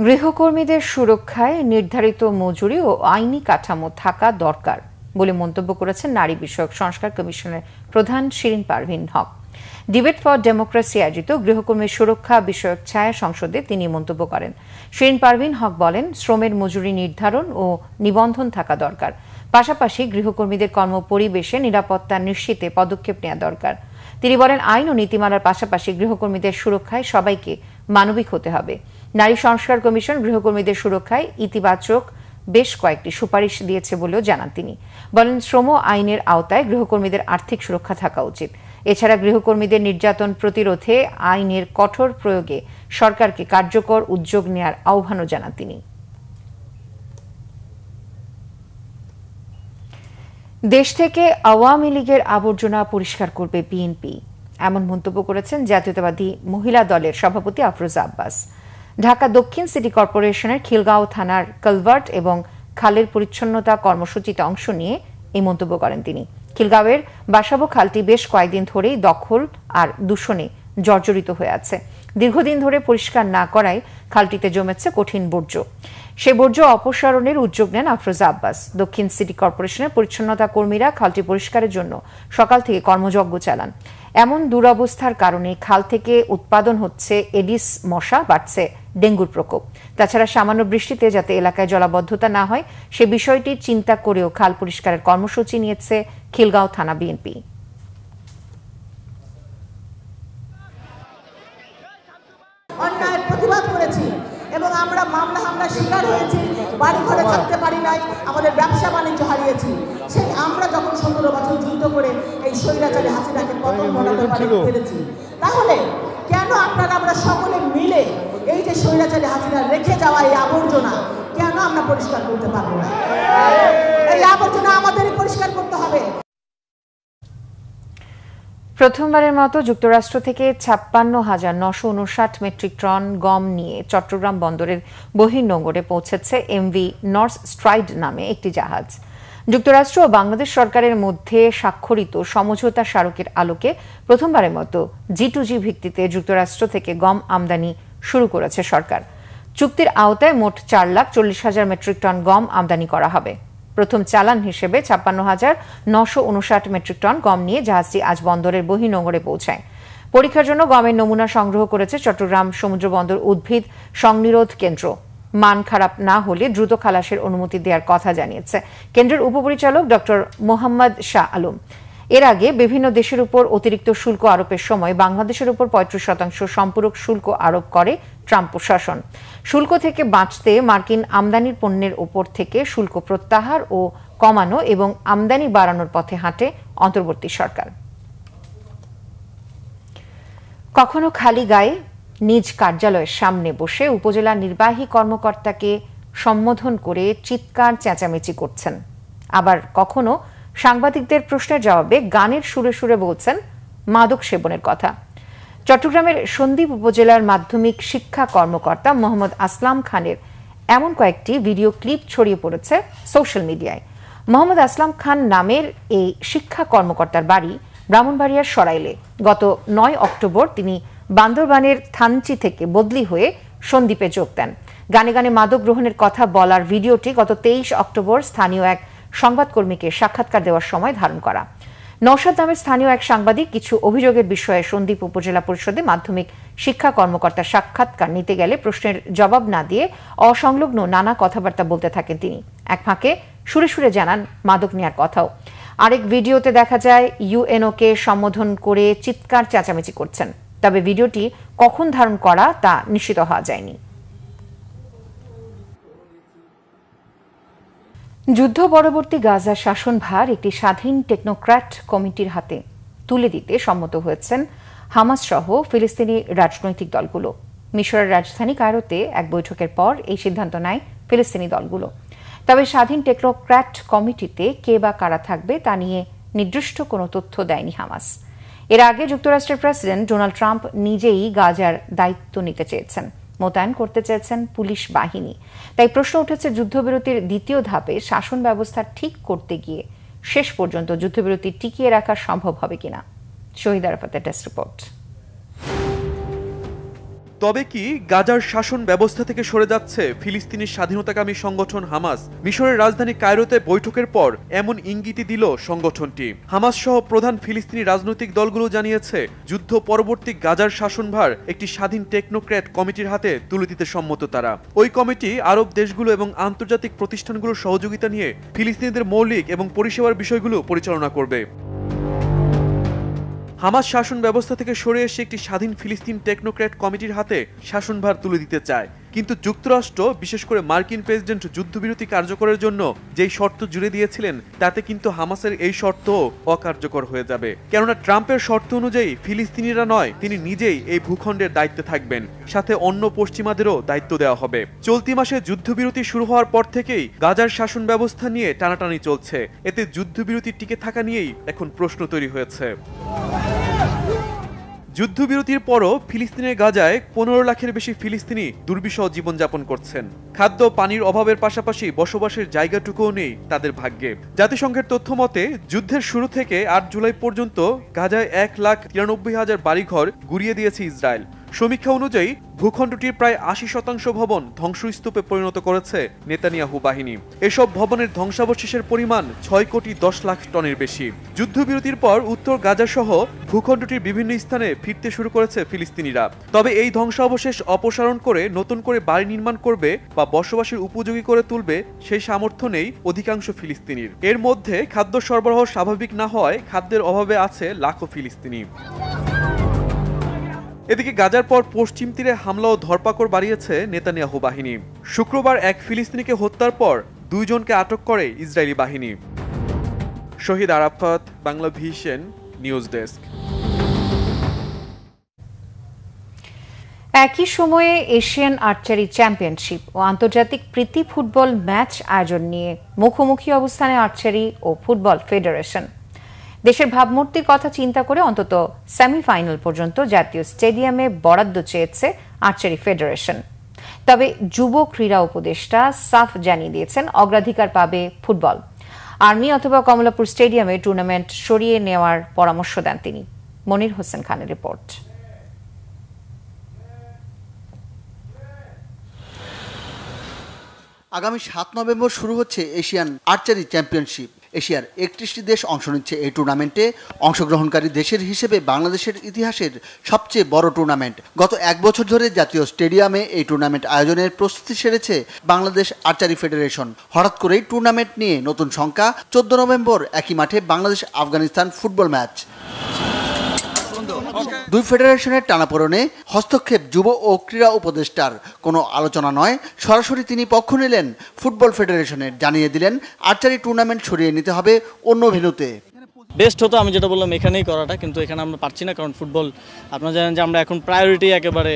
গৃহকর্মীদের সুরক্ষায় নির্ধারিত মজুরি ও আইনি কাঠামো থাকা দরকার বলে মন্তব্য করেছেন নারী বিষয়ক সংস্কার কমিশনের প্রধান শিরিন পারভীন হক। ডিবেট ফর ডেমোক্রেসি আয়োজিত গৃহকর্মী সুরক্ষা বিষয়ক ছায়া সংসদে তিনি মন্তব্য করেন। শিরিন পারভীন হক বলেন, শ্রমের মজুরি নির্ধারণ ও নিবন্ধন থাকা দরকার, পাশাপাশি গৃহকর্মীদের কর্মপরিবেশে নিরাপত্তা নিশ্চিতে পদক্ষেপ নেওয়া দরকার। তিনি বলেন, আইন ও নীতিমালার পাশাপাশি গৃহকর্মীদের সুরক্ষায় সবাইকে মানবিক হতে হবে। নারী সংস্কার কমিশন গৃহকর্মীদের সুরক্ষায় ইতিবাচক বেশ কয়েকটি সুপারিশ দিয়েছে বলেও জানান তিনি। বলেন, শ্রম আইনের আওতায় গৃহকর্মীদের আর্থিক সুরক্ষা থাকা উচিত। এছাড়া গৃহকর্মীদের নির্যাতন প্রতিরোধে আইনের কঠোর প্রয়োগে সরকারকে কার্যকর উদ্যোগ নেওয়ার আহ্বানও জানান তিনি। দেশ থেকে আওয়ামী লীগের আবর্জনা পরিষ্কার করবে বিএনপি, এমন মন্তব্য করেছেন জাতীয়তাবাদী মহিলা দলের সভাপতি আফরোজা আব্বাস। ঢাকা দক্ষিণ সিটি কর্পোরেশনের খিলগাঁও থানার কালভার্ট এবং খালের পরিচ্ছন্নতা কর্মসূচিতে অংশ নিয়ে এই মন্তব্য করেন তিনি। খিলগাঁওয়ের বাসাবো খালটি বেশ কয়েকদিন ধরেই দখল আর দূষণে জর্জরিত হয়ে আছে। দীর্ঘদিন ধরে পরিষ্কার না করায় খালটিতে জমেছে কঠিন বর্জ্য। সে বর্জ্য অপসারণের উদ্যোগ নেন আফরোজা আব্বাস। দক্ষিণ সিটি কর্পোরেশনের পরিচ্ছন্নতা কর্মীরা খালটি পরিষ্কারের জন্য সকাল থেকে কর্মযজ্ঞ চালান। এমন দুরবস্থার কারণে খাল থেকে উৎপাদন হচ্ছে এডিস মশা, বাড়ছে ডেঙ্গুর প্রকোপ। তাছাড়া সামান্য বৃষ্টিতে যাতে এলাকায় জলাবদ্ধতা না হয় সে বিষয়টি চিন্তা করেও খাল পরিষ্কারের কর্মসূচি নিয়েছে খিলগাঁও থানা বিএনপি। অন্যায়ের প্রতিবাদ করেছি এবং আমরা মামলা হামলার শিকার হয়েছি, বাড়ি ঘরে থাকতে পারি নাই, আমাদের ব্যবসা বাণিজ্য হারিয়েছি। সেই আমরা যখন ১৭ বছর যুদ্ধ করে এই স্বৈরাচারী হাসিনাকে পতন ঘটাতে পেরেছি, তাহলে কেন আমরা সকলে মিলে এই যে স্বৈরাচারী হাসিনা রেখে যাওয়া এই আবর্জনা কেন আমরা পরিষ্কার করতে পারবো না? এই আবর্জনা আমাদেরই পরিষ্কার করতে হবে। প্রথমবারের মতো যুক্তরাষ্ট্র থেকে ৫৬,৯৫৯ মেট্রিক টন গম নিয়ে চট্টগ্রাম বন্দরের বহির্নোঙরে পৌঁছেছে এমভি নর্থ স্ট্রাইড নামে একটি জাহাজ। যুক্তরাষ্ট্র ও বাংলাদেশ সরকারের মধ্যে স্বাক্ষরিত সমঝোতা স্মারকের আলোকে প্রথমবারের মতো G2G ভিত্তিতে যুক্তরাষ্ট্র থেকে গম আমদানি শুরু করেছে সরকার। চুক্তির আওতায় মোট ৪,৪০,০০০ মেট্রিক টন গম আমদানি করা হবে। প্রথম চালান হিসেবে ৫৬,৯৫৯ মেট্রিক টন গম নিয়ে জাহাজটি আজ বন্দরের বহির্নোঙরে পৌঁছায়। পরীক্ষার জন্য গমের নমুনা সংগ্রহ করেছে চট্টগ্রাম সমুদ্র বন্দর উদ্ভিদ সংনিরোধ কেন্দ্র। মান খারাপ না হলে দ্রুত খালাসের অনুমতি দেওয়ার কথা জানিয়েছে কেন্দ্রের উপপরিচালক ডক্টর মোহাম্মদ শাহ আলম। এর আগে বিভিন্ন দেশের উপর অতিরিক্ত শুল্ক আরোপের সময় বাংলাদেশের উপর ৩৫% সম্পূরক শুল্ক আরোপ করে ট্রাম্প প্রশাসন। শুল্ক থেকে বাঁচতে মার্কিন আমদানির পণ্যের উপর থেকে শুল্ক প্রত্যাহার ও কমানো এবং আমদানি বাড়ানোর পথে হাঁটে অন্তর্বর্তী সরকার। কখনো খালি গায়ে নিজ কার্যালয়ের সামনে বসে উপজেলা নির্বাহী কর্মকর্তাকে সম্বোধন করে চিৎকার চেঁচামেচি করছেন, আবার কখনো সাংবাদিকদের প্রশ্নের জবাবে গানের সুরে সুরে বলছেন মাদক সেবনের কথা। চট্টগ্রামের সন্দ্বীপ উপজেলার মাধ্যমিক শিক্ষা কর্মকর্তা মোহাম্মদ আসলাম খানের এমন কয়েকটি ভিডিও ক্লিপ ছড়িয়ে পড়েছে সোশ্যাল মিডিয়ায়। মোহাম্মদ আসলাম খান নামের এই শিক্ষা কর্মকর্তার বাড়ি ব্রাহ্মণবাড়িয়ার সরাইলে। গত ৯ অক্টোবর তিনি বান্দরবানের থানচি থেকে বদলি হয়ে সন্দ্বীপে যোগ দেন। গানে গানে মাদক গ্রহণের কথা বলার ভিডিওটি গত ২৩ অক্টোবর স্থানীয় এক সংবাদকর্মীকে সাক্ষাৎকার দেওয়ার সময় ধারণ করা। নওশাদ নামের স্থানীয় এক সাংবাদিক কিছু অভিযোগের বিষয়ে সন্দ্বীপ উপজেলা পরিষদে মাধ্যমিক শিক্ষা কর্মকর্তার সাক্ষাৎকার নিতে গেলে প্রশ্নের জবাব না দিয়ে অসংলগ্ন নানা কথাবার্তা বলতে থাকেন তিনি। এক ফাঁকে সুরে সুরে জানান মাদক নেয়ার কথাও। আরেক ভিডিওতে দেখা যায় ইউএনওকে সম্বোধন করে চিৎকার চেঁচামেচি করছেন, তবে ভিডিওটি কখন ধারণ করা তা নিশ্চিত হওয়া যায়নি। যুদ্ধ পরবর্তী গাজার শাসনভার একটি স্বাধীন টেকনোক্র্যাট কমিটির হাতে তুলে দিতে সম্মত হয়েছেন হামাস সহ ফিলিস্তিনি রাজনৈতিক দলগুলো। মিশরের রাজধানী কায়রোতে এক বৈঠকের পর এই সিদ্ধান্ত নেয় ফিলিস্তিনি দলগুলো। তবে স্বাধীন টেকনোক্র্যাট কমিটিতে কে বা কারা থাকবে তা নিয়ে নির্দিষ্ট কোনো তথ্য দেয়নি হামাস। এর আগে যুক্তরাষ্ট্রের প্রেসিডেন্ট ডোনাল্ড ট্রাম্প নিজেই গাজার দায়িত্ব নিতে চেয়েছেন, মোতায়েন করতে চেয়েছেন পুলিশ বাহিনী। তাই প্রশ্ন উঠেছে যুদ্ধবিরতির দ্বিতীয় ধাপে শাসন ব্যবস্থা ঠিক করতে গিয়ে শেষ পর্যন্ত যুদ্ধবিরতি টিকিয়ে রাখা সম্ভব হবে কিনা। শহীদ আরাফাতের ডেস্ক রিপোর্ট। তবে কি গাজার শাসন ব্যবস্থা থেকে সরে যাচ্ছে ফিলিস্তিনি স্বাধীনতাকামী সংগঠন হামাস? মিশরের রাজধানী কায়রোতে বৈঠকের পর এমন ইঙ্গিতই দিল সংগঠনটি। হামাস সহ প্রধান ফিলিস্তিনি রাজনৈতিক দলগুলো জানিয়েছে যুদ্ধ পরবর্তী গাজার শাসনভার একটি স্বাধীন টেকনোক্র্যাট কমিটির হাতে তুলে দিতে সম্মত তারা। ওই কমিটি আরব দেশগুলো এবং আন্তর্জাতিক প্রতিষ্ঠানগুলোর সহযোগিতা নিয়ে ফিলিস্তিনিদের মৌলিক এবং পরিষেবার বিষয়গুলো পরিচালনা করবে। হামাস শাসন ব্যবস্থা থেকে সরে এসে একটি স্বাধীন ফিলিস্তিন টেকনোক্র্যাট কমিটির হাতে শাসনভার তুলে দিতে চায়, কিন্তু যুক্তরাষ্ট্র বিশেষ করে মার্কিন প্রেসিডেন্ট যুদ্ধবিরতি কার্যকরের জন্য যেই শর্ত জুড়ে দিয়েছিলেন তাতে কিন্তু হামাসের এই শর্ত অকার্যকর হয়ে যাবে। কেননা ট্রাম্পের শর্ত অনুযায়ী ফিলিস্তিনিরা নয়, তিনি নিজেই এই ভূখণ্ডের দায়িত্বে থাকবেন, সাথে অন্য পশ্চিমাদেরও দায়িত্ব দেওয়া হবে। চলতি মাসে যুদ্ধবিরতি শুরু হওয়ার পর থেকেই গাজার শাসন ব্যবস্থা নিয়ে টানাটানি চলছে। এতে যুদ্ধবিরতি টিকে থাকা নিয়েই এখন প্রশ্ন তৈরি হয়েছে। যুদ্ধবিরতির পরও ফিলিস্তিনের গাজায় ১৫ লাখের বেশি ফিলিস্তিনি দুর্বিষহ জীবনযাপন করছেন। খাদ্য পানির অভাবের পাশাপাশি বসবাসের জায়গাটুকুও নেই তাদের ভাগ্যে। জাতিসংঘের তথ্য মতে যুদ্ধের শুরু থেকে ৮ জুলাই পর্যন্ত গাজায় ১,৯৩,০০০ বাড়িঘর গুড়িয়ে দিয়েছে ইসরায়েল। সমীক্ষা অনুযায়ী ভূখণ্ডটির প্রায় ৮০% ভবন ধ্বংসস্তূপে পরিণত করেছে নেতানিয়াহু বাহিনী। এসব ভবনের ধ্বংসাবশেষের পরিমাণ ৬ কোটি ১০ লাখ টনের বেশি। যুদ্ধবিরতির পর উত্তর গাজা সহ ভূখণ্ডটির বিভিন্ন স্থানে ফিরতে শুরু করেছে ফিলিস্তিনিরা। তবে এই ধ্বংসাবশেষ অপসারণ করে নতুন করে বাড়ি নির্মাণ করবে বা বসবাসের উপযোগী করে তুলবে সেই সামর্থ্য নেই অধিকাংশ ফিলিস্তিনির। এর মধ্যে খাদ্য সরবরাহ স্বাভাবিক না হওয়ায় খাদ্যের অভাবে আছে লাখো ফিলিস্তিনি। এদিকে গাজার পর পশ্চিম তীরে হামলা ও ধরপাকড় বাড়িয়েছে নেতানিয়াহু বাহিনী। শুক্রবার এক ফিলিস্তিনিকে হত্যার পর 2 জনকে আটক করে ইসরায়েলি বাহিনী। Shahid Arafat, Bangla Vision news desk. একই সময়ে এশিয়ান আর্চারি চ্যাম্পিয়নশিপ ও আন্তর্জাতিক প্রীতি ফুটবল ম্যাচ আয়োজন নিয়ে মুখোমুখি অবস্থানে আর্চারি ও ফুটবল ফেডারেশন। দেশের ভাবমূর্তির কথা চিন্তা করে অন্তত সেমিফাইনাল পর্যন্ত জাতীয় স্টেডিয়ামে বরাদ্দ চেয়েছে আর্চারি ফেডারেশন। তবে যুব ক্রীড়া উপদেষ্টা সাফ জানিয়ে দিয়েছেন অগ্রাধিকার পাবে ফুটবল। আর্মি অথবা কমলাপুর স্টেডিয়ামে টুর্নামেন্ট সরিয়ে নেওয়ার পরামর্শ দেন তিনি। মনির হোসেন খানের রিপোর্ট। আগামী 7 নভেম্বর শুরু হচ্ছে এশিয়ান আর্চারি চ্যাম্পিয়নশিপ। এশিয়ার 31টি দেশ অংশ নিচ্ছে এই টুর্নামেন্টে। অংশগ্রহণকারী দেশের হিসেবে বাংলাদেশের ইতিহাসের সবচেয়ে বড় টুর্নামেন্ট। গত 1 বছর ধরে জাতীয় স্টেডিয়ামে এই টুর্নামেন্ট আয়োজনের প্রস্তুতি সেরেছে বাংলাদেশ আর্চারি ফেডারেশন। হঠাৎ করেই টুর্নামেন্ট নিয়ে নতুন শঙ্কা। 14 নভেম্বর একই মাঠে বাংলাদেশ আফগানিস্তান ফুটবল ম্যাচ। দুই ফেডারেশনের টানাপোড়েনে হস্তক্ষেপ যুব ও ক্রীড়া উপদেষ্টার কোনো আলোচনা নয়, সরাসরি তিনি পক্ষ নিলেন ফুটবল ফেডারেশনের। জানিয়ে দিলেন আর্চারি টুর্নামেন্ট সরিয়ে নিতে হবে অন্য ভেন্যুতে। বেস্ট হতো আমি যেটা বললাম এখানেই করাটা, কিন্তু এখানে আমরা পারছি না, কারণ ফুটবল আপনারা জানেন যে আমরা এখন প্রায়োরিটি একেবারে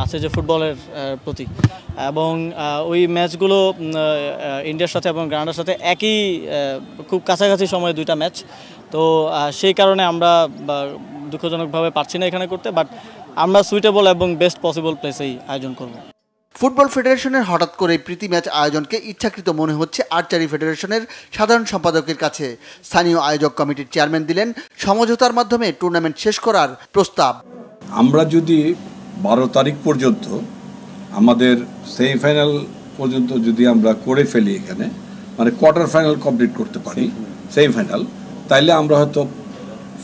আছে যে ফুটবলের প্রতি, এবং ওই ম্যাচগুলো ইন্ডিয়ার সাথে এবং গ্রানাডার সাথে একই খুব কাছাকাছি সময়ে 2টা ম্যাচ। তো সেই কারণে আমরা দুঃখজনকভাবে পারছি না এখানে করতে, বাট আমরা সুইটেবল এবং বেস্ট পসিবল প্লেসেই আয়োজন করব। ফুটবল ফেডারেশনের হঠাৎ করে প্রীতি ম্যাচ আয়োজনকে ইচ্ছাকৃত মনে হচ্ছে আর্চারি ফেডারেশনের সাধারণ সম্পাদকের কাছে। স্থানীয় আয়োজক কমিটির চেয়ারম্যান দিলেন সমঝোতার মাধ্যমে টুর্নামেন্ট শেষ করার প্রস্তাব। আমরা যদি 12 তারিখ পর্যন্ত আমাদের সেমিফাইনাল পর্যন্ত যদি আমরা করে ফেলি, এখানে মানে কোয়ার্টার ফাইনাল কমপ্লিট করতে পারি, সেমিফাইনাল, তাইলে আমরা হয়তো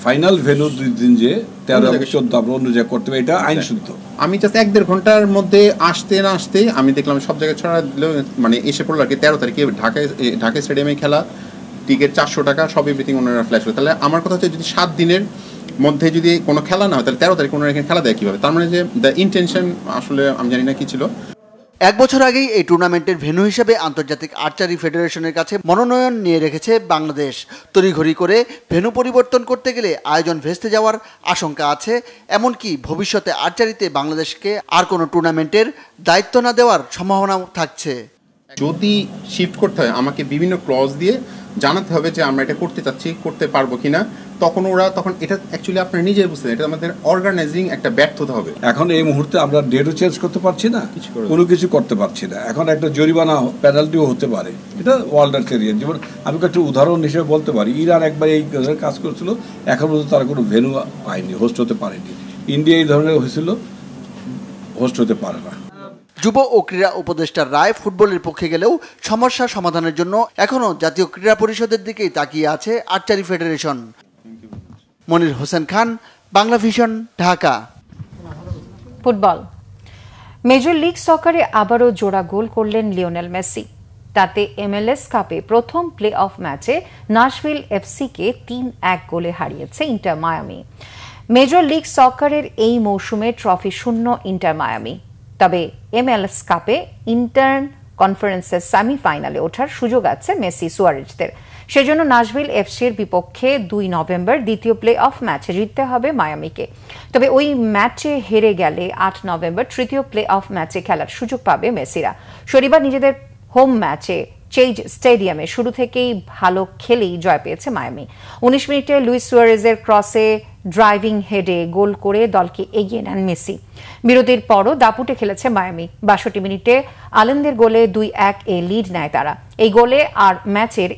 ফাইনাল ভেন্যু 2 দিন যে 13 এবং 14 আমরা অন্য জায়গায় করতে পারি, এটা আইনসুদ্ধ। আমি জাস্ট 1-1.5 ঘন্টার মধ্যে আসতে না আসতে আমি দেখলাম সব জায়গায় ছড়া দিলেও মানে এসে পড়লো আর কি 13 তারিখে ঢাকা স্টেডিয়ামে খেলা, টিকিট 400 টাকা, সব এভরিথিং ওনারা ফ্ল্যাশ করে। তাহলে আমার কথা হচ্ছে যদি 7 দিনের মধ্যে যদি কোনো খেলা না হয় তাহলে 13 তারিখ ওনারা এখানে খেলা দেয় কীভাবে? তার মানে যে দ্য ইন্টেনশন আসলে আমি জানি না কি ছিল। 1 বছর আগেই এই টুর্নামেন্টের ভেন্যু হিসেবে আন্তর্জাতিক আর্চারি ফেডারেশনের কাছে মনোনয়ন নিয়ে রেখেছে বাংলাদেশ। তড়িঘড়ি করে ভেন্যু পরিবর্তন করতে গেলে আয়োজন ভেস্তে যাওয়ার আশঙ্কা আছে। এমনকি ভবিষ্যতে আর্চারিতে বাংলাদেশকে আর কোনো টুর্নামেন্টের দায়িত্ব না দেওয়ার সম্ভাবনাও থাকছে। যদি শিফট করতে হয় আমাকে বিভিন্ন ক্লজ দিয়ে জানাতে হবে যে আমরা এটা করতে চাচ্ছি, করতে পারবো কিনা। তখন এটা অ্যাকচুয়ালি আপনারা নিজেই বুঝতেন এটা আমাদের অর্গানাইজিং একটা ব্যর্থতা হবে। এখন এই মুহূর্তে আমরা ডেটও চেঞ্জ করতে পারছি না, কোনো কিছু করতে পারছি না। এখন একটা জরিমানা পেনাল্টিও হতে পারে, এটা ওয়ার্ল্ড আর্চারি। যেমন আমি একটা উদাহরণ হিসেবে বলতে পারি, ইরান একবার এই কাজ করছিল, এখন পর্যন্ত তারা কোনো ভেন্যু পায়নি, হোস্ট হতে পারেনি। ইন্ডিয়া এই ধরনের হয়েছিল, হোস্ট হতে পারে না। যুব ও ক্রীড়া উপদেষ্টার রায় ফুটবলের পক্ষে গেলেও সমস্যা সমাধানের জন্য এখনও জাতীয় ক্রীড়া পরিষদের দিকেই তাকিয়ে আছে archery federation. Monir Hossain Khan, Bangla Vision, Dhaka. Football major league সকারে আবারও জোড়া গোল করলেন লিওনেল মেসি। তাতে MLS কাপে প্রথম প্লে অফ ম্যাচে নাশভিল এফসিকে 3-1 গোলে হারিয়েছে ইন্টার মায়ামি। মেজর লিগ সকারের এই মৌসুমে ট্রফি শূন্য ইন্টার মায়ামি। তবে MLS কাপে ইন্টার্ন কনফারেন্সের সেমিফাইনালে ওঠার সুযোগ আছে মেসি সুয়ারেজদের। সেজন্য নাশভিল এফসির বিপক্ষে 2 নভেম্বর দ্বিতীয় প্লে অফ ম্যাচে জিততে হবে মায়ামিকে। তবে ওই ম্যাচে হেরে গেলে 8 নভেম্বর তৃতীয় প্লে অফ ম্যাচে খেলার সুযোগ পাবে মেসিরা। শনিবার নিজেদের হোম ম্যাচে চেজ স্টেডিয়ামে শুরু থেকেই ভালো খেলেই জয় পেয়েছে মায়ামি। 19 মিনিটে লুইস সুয়ারেজের ক্রসে ড্রাইভিং হেডে গোল করে দলকে এগিয়ে নেন মেসি। বিরতির পরও দাপুটে খেলেছে মায়ামি। 62 মিনিটে আলেনদের গোলে 2-1 লিড নেয় তারা। এই গোলে আর ম্যাচের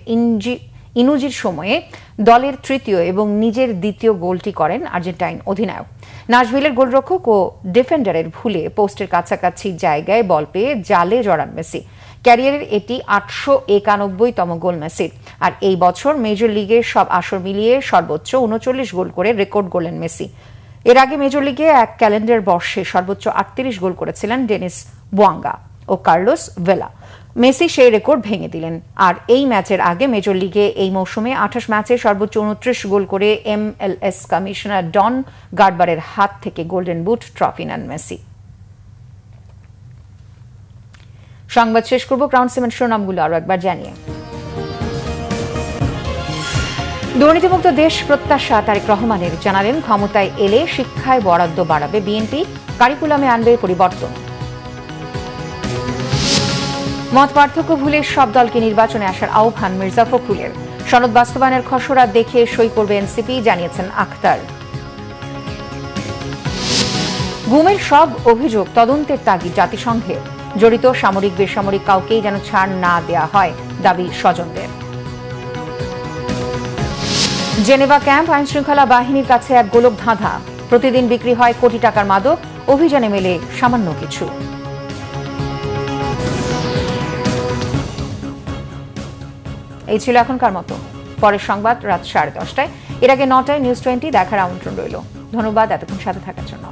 ইনুজির সময়ে দলের তৃতীয় এবং নিজের দ্বিতীয় গোলটি করেন আর্জেন্টাইন অধিনায়ক। নাশভিলের গোলরক্ষক ও ডিফেন্ডারের ভুলে পোস্টের কাছাকাছি জায়গায় বল পেয়ে জালে জড়ান মেসি। ক্যারিয়ারের এটি 891তম গোল মেসির। আর এই বছর মেজর লিগের সব আসর মিলিয়ে সর্বোচ্চ 39 গোল করে রেকর্ড গড়লেন মেসি। এর আগে মেজর লিগে এক ক্যালেন্ডার বর্ষে সর্বোচ্চ 38 গোল করেছিলেন ডেনিস বুয়াঙ্গা ও কার্লোস ভেলা। মেসি সেই রেকর্ড ভেঙে দিলেন। আর এই ম্যাচের আগে মেজর লিগে এই মৌসুমে 28 ম্যাচে সর্বোচ্চ 29 গোল করে MLS কমিশনার ডন গার্বারের হাত থেকে গোল্ডেন বুট ট্রফি নেন মেসি। সংবাদ শেষ করব ক্রাউন সিমেন্ট শিরোনামগুলো আরো একবার জানিয়ে। দুর্নীতিমুক্ত দেশ প্রত্যাশা তারেক রহমানের, জানালেন ক্ষমতায় এলে শিক্ষায় বরাদ্দ বাড়াবে বিএনপি, কারিকুলামে আনবে পরিবর্তন। মত পার্থক্য ভুলে সব দলকে নির্বাচনে আসার আহ্বান মির্জা ফখরুলের, সনদ বাস্তবায়নের খসড়া দেখে সই করবে এনসিপি, জানিয়েছেন আখতার। গুমের সব অভিযোগ তদন্তের তাগিদ জাতিসংঘের, জড়িত সামরিক বেসামরিক কাউকেই যেন ছাড় না দেয়া হয়, দাবি স্বজনদের। জেনেভা ক্যাম্প আইন শৃঙ্খলা বাহিনীর কাছে এক গোলক ধাঁধা, প্রতিদিন বিক্রি হয় কোটি টাকার মাদক, অভিযানে মেলে সামান্য কিছু। এই ছিল এখনকার মতো। পরের সংবাদ রাত 10:30টায়, এর আগে 9টায় নিউজ 20 দেখার আমন্ত্রণ রইল। ধন্যবাদ এতক্ষণ সাথে থাকার জন্য।